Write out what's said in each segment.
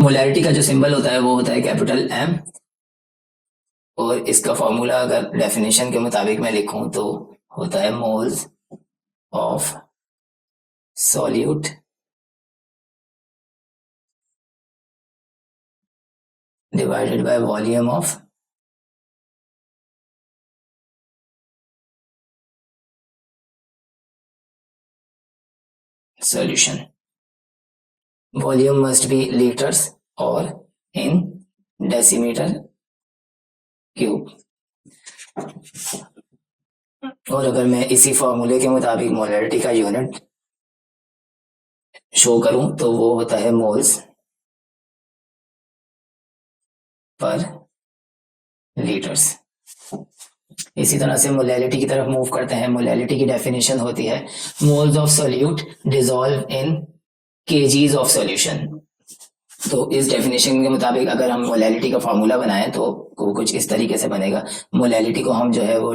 Molarity का जो symbol होता है वो होता है कैपिटल एम, और इसका फॉर्मूला अगर डेफिनेशन के मुताबिक मैं लिखूं तो होता है moles of solute divided by volume of solution. Volume must be liters or in decimeter cube. और अगर मैं इसी फॉर्मूले के मुताबिक मोलैरिटी का यूनिट शो करूं तो वो होता है मोल्स पर लीटर्स। इसी तरह से मोलैलिटी की तरफ मूव करते हैं। मोलैलिटी की डेफिनेशन होती है moles of solute dissolve in KGs of solution. तो इस डेफिनेशन के मुताबिक अगर हम मोलैलिटी का फॉर्मूला बनाएं तो वो कुछ इस तरीके से बनेगा। मोलैलिटी को हम जो है वो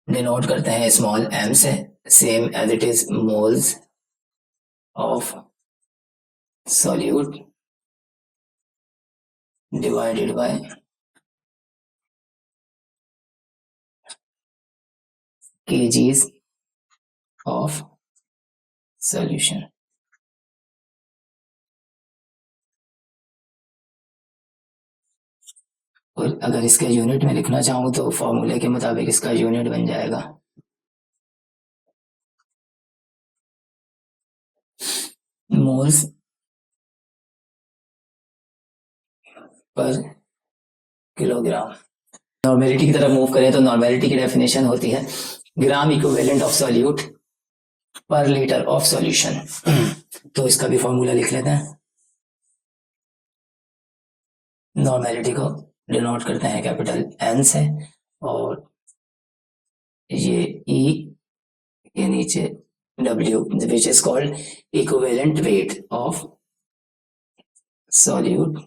डिनोट करते हैं स्मॉल एम से, same as it is moles of solute divided by kgs of solution। और अगर इसका यूनिट में लिखना चाहूं तो फॉर्मूले के मुताबिक इसका यूनिट बन जाएगा मोल्स पर किलोग्राम। नॉर्मेलिटी की तरफ मूव करें तो नॉर्मेलिटी की डेफिनेशन होती है ग्राम इक्विवेलेंट ऑफ सॉल्यूट पर लीटर ऑफ सॉल्यूशन। तो इसका भी फॉर्मूला लिख लेते हैं। नॉर्मेलिटी को डिनोट करते हैं कैपिटल एन से, और ये ई के नीचे W which is called equivalent weight of solute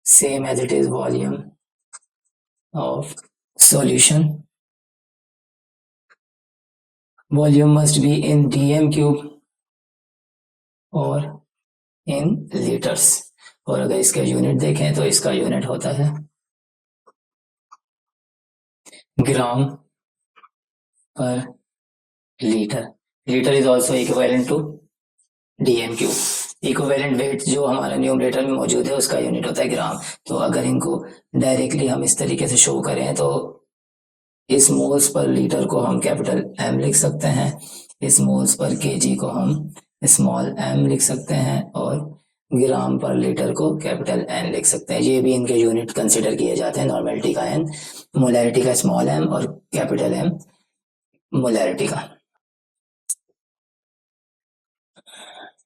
same as it is volume of solution। Volume must be in dm cube और in liters। और अगर इसका यूनिट देखें तो इसका यूनिट होता है gram per litre. Litre is also equivalent to dm cube. Equivalent weight जो हमारा न्यूमरेटर में मौजूद है उसका यूनिट होता है ग्राम। तो अगर इनको डायरेक्टली हम इस तरीके से शो करें तो इस मोल्स पर लीटर को हम कैपिटल एम लिख सकते हैं, इस मोल्स पर केजी को हम स्मॉल एम लिख सकते हैं, और ग्राम पर लीटर को कैपिटल एन लिख सकते हैं। ये भी इनके यूनिट कंसिडर किए जाते हैं, नॉर्मेलिटी का एन, मोलैरिटी का स्मॉल एम और कैपिटल एम मोलैरिटी का।